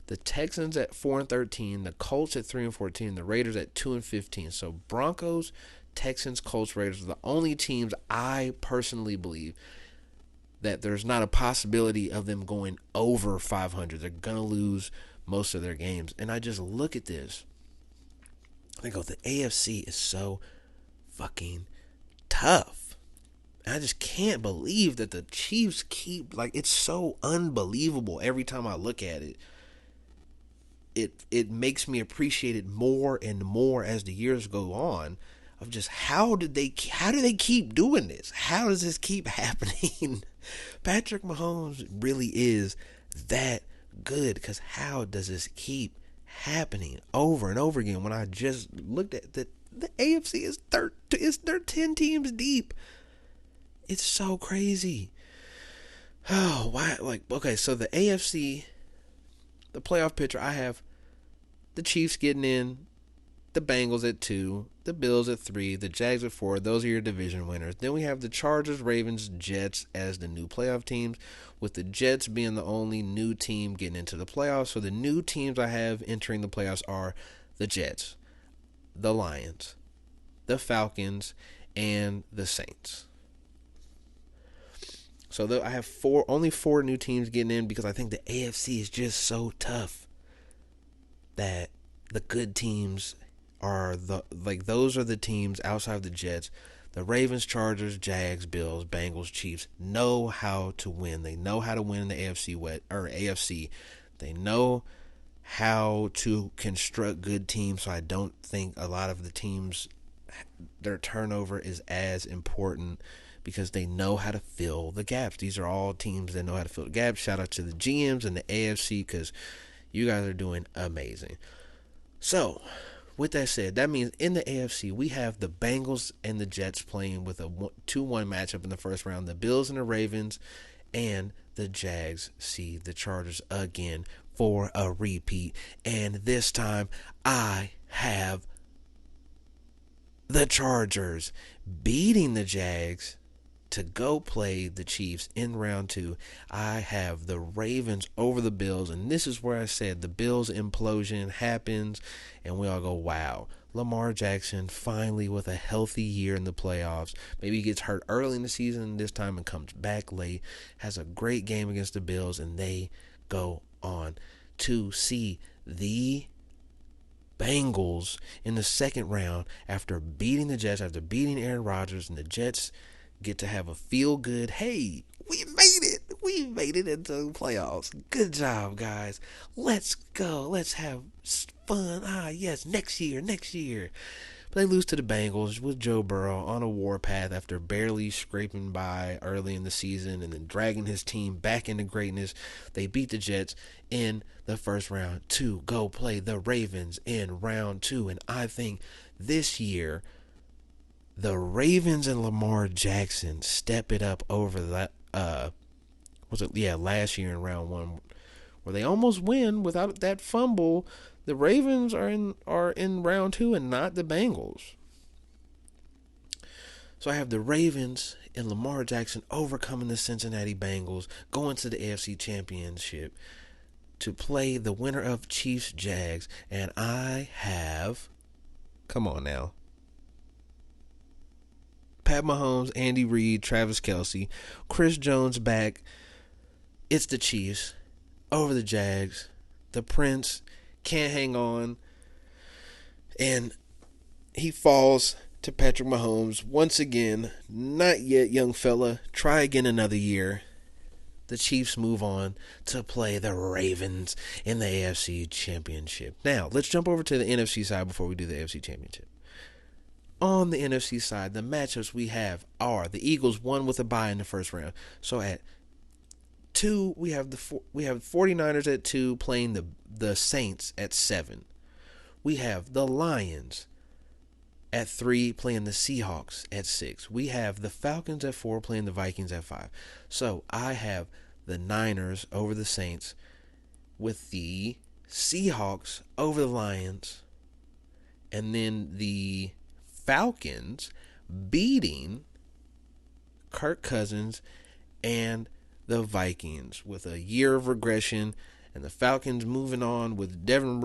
the Texans at 4-13, the Colts at 3-14, the Raiders at 2-15. So Broncos, Texans, Colts, Raiders are the only teams I personally believe that there's not a possibility of them going over 500. They're going to lose most of their games. And I just look at this. I go, the AFC is so fucking tough. And I just can't believe that the Chiefs keep, it's so unbelievable every time I look at it. It makes me appreciate it more and more as the years go on. Of just how do they keep doing this? How does this keep happening? Patrick Mahomes really is that good, because how does this keep happening over and over again? When I just looked at the AFC is they're 10 teams deep. It's so crazy. Oh, why? Okay, so the AFC, the playoff picture, I have the Chiefs getting in, the Bengals at 2, the Bills at 3, the Jags at 4. Those are your division winners. Then we have the Chargers, Ravens, Jets as the new playoff teams, with the Jets being the only new team getting into the playoffs. So the new teams I have entering the playoffs are the Jets, the Lions, the Falcons, and the Saints. So I have only four new teams getting in because I think the AFC is just so tough that the good teams are those are the teams outside of the Jets. The Ravens, Chargers, Jags, Bills, Bengals, Chiefs know how to win. They know how to win in the AFC. They know how to construct good teams. So I don't think a lot of the teams, their turnover is as important because they know how to fill the gaps. These are all teams that know how to fill the gaps. Shout out to the GMs and the AFC because you guys are doing amazing. So, with that said, that means in the AFC, we have the Bengals and the Jets playing with a 2-1 matchup in the first round. The Bills and the Ravens and the Jags see the Chargers again for a repeat. And this time, I have the Chargers beating the Jags to go play the Chiefs in round 2. I have the Ravens over the Bills, and this is where I said the Bills implosion happens, and we all go, wow. Lamar Jackson finally with a healthy year in the playoffs. Maybe he gets hurt early in the season this time and comes back late, has a great game against the Bills, and they go on to see the Bengals in the second round after beating the Jets, after beating Aaron Rodgers, and the Jets get to have a feel-good, hey, we made it. We made it into the playoffs. Good job, guys. Let's go. Let's have fun. Yes, next year. But they lose to the Bengals with Joe Burrow on a warpath after barely scraping by early in the season and then dragging his team back into greatness. They beat the Jets in the first round to go play the Ravens in round 2. And I think this year, the Ravens and Lamar Jackson step it up over that, last year in round 1, where they almost win without that fumble. The Ravens are in round 2 and not the Bengals. So I have the Ravens and Lamar Jackson overcoming the Cincinnati Bengals, going to the AFC Championship to play the winner of Chiefs Jags, and I have, come on now, Pat Mahomes, Andy Reid, Travis Kelce, Chris Jones back. It's the Chiefs over the Jags. The Prince can't hang on, and he falls to Patrick Mahomes once again. Not yet, young fella. Try again another year. The Chiefs move on to play the Ravens in the AFC Championship. Now, let's jump over to the NFC side before we do the AFC Championship. On the NFC side, the matchups we have are the Eagles won with a bye in the first round. So at 2, we have 49ers at 2 playing the Saints at 7. We have the Lions at 3 playing the Seahawks at 6. We have the Falcons at 4 playing the Vikings at 5. So I have the Niners over the Saints with the Seahawks over the Lions, and then the Falcons beating Kirk Cousins and the Vikings with a year of regression, and the Falcons moving on with Desmond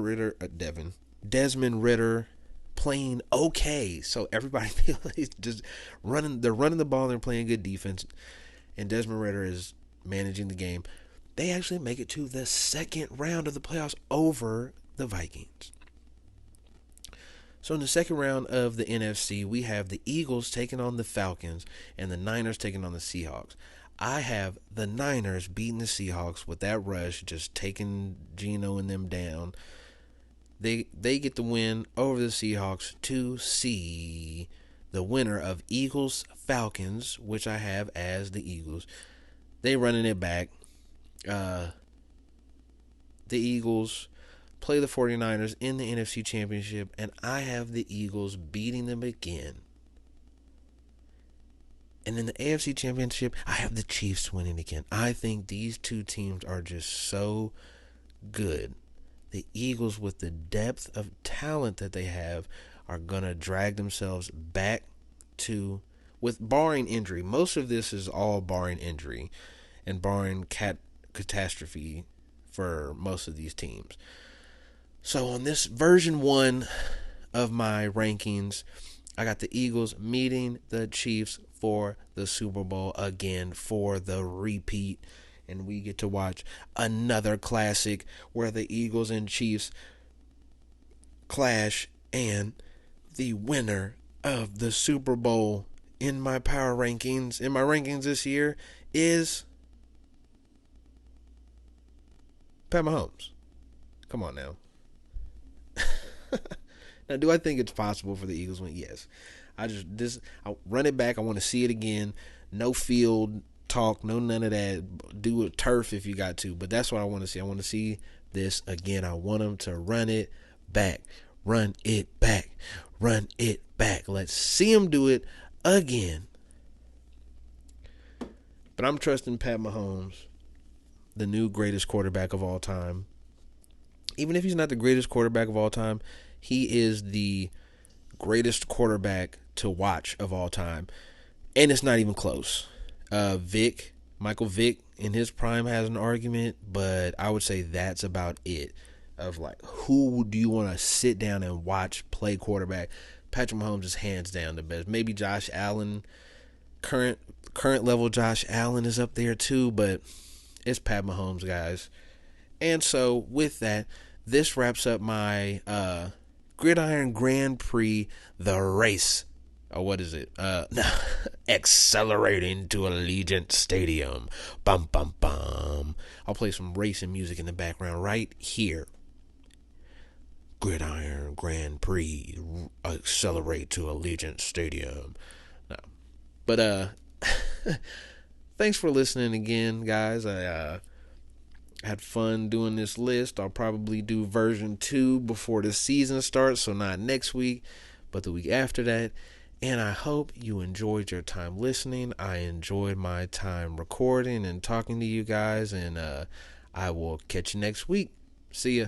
Ridder playing okay. So everybody feels like he's just running. They're running the ball. They're playing good defense, and Desmond Ridder is managing the game. They actually make it to the second round of the playoffs over the Vikings. So in the second round of the NFC, we have the Eagles taking on the Falcons and the Niners taking on the Seahawks. I have the Niners beating the Seahawks with that rush, just taking Geno and them down. They get the win over the Seahawks to see the winner of Eagles-Falcons, which I have as the Eagles. They running it back. The Eagles play the 49ers in the NFC Championship, and I have the Eagles beating them again. And in the AFC Championship, I have the Chiefs winning again. I think these two teams are just so good. The Eagles, with the depth of talent that they have, are going to drag themselves back to, with barring injury. Most of this is all barring injury and barring catastrophe for most of these teams. So on this version 1 of my rankings, I got the Eagles meeting the Chiefs for the Super Bowl again for the repeat. And we get to watch another classic where the Eagles and Chiefs clash, and the winner of the Super Bowl in my rankings this year is Pat Mahomes. Come on now. Now, do I think it's possible for the Eagles to win? Yes. I'll run it back. I want to see it again. No field talk, no none of that. Do a turf if you got to, but that's what I want to see. I want to see this again. I want them to run it back. Run it back. Run it back. Let's see them do it again. But I'm trusting Pat Mahomes, the new greatest quarterback of all time. Even if he's not the greatest quarterback of all time, he is the greatest quarterback to watch of all time. And it's not even close. Michael Vick in his prime has an argument, but I would say that's about it. Of like, who do you want to sit down and watch play quarterback? Patrick Mahomes is hands down the best. Maybe Josh Allen, current level Josh Allen is up there too, but it's Pat Mahomes, guys. And so with that, this wraps up my Gridiron Grand Prix, the race. Or what is it? Accelerating to Allegiant Stadium. Bum, bum, bum. I'll play some racing music in the background right here. Gridiron Grand Prix, accelerate to Allegiant Stadium. No. But, thanks for listening again, guys. I had fun doing this list. I'll probably do version 2 before the season starts, so not next week, but the week after that. And I hope you enjoyed your time listening. I enjoyed my time recording and talking to you guys, and I will catch you next week. See ya.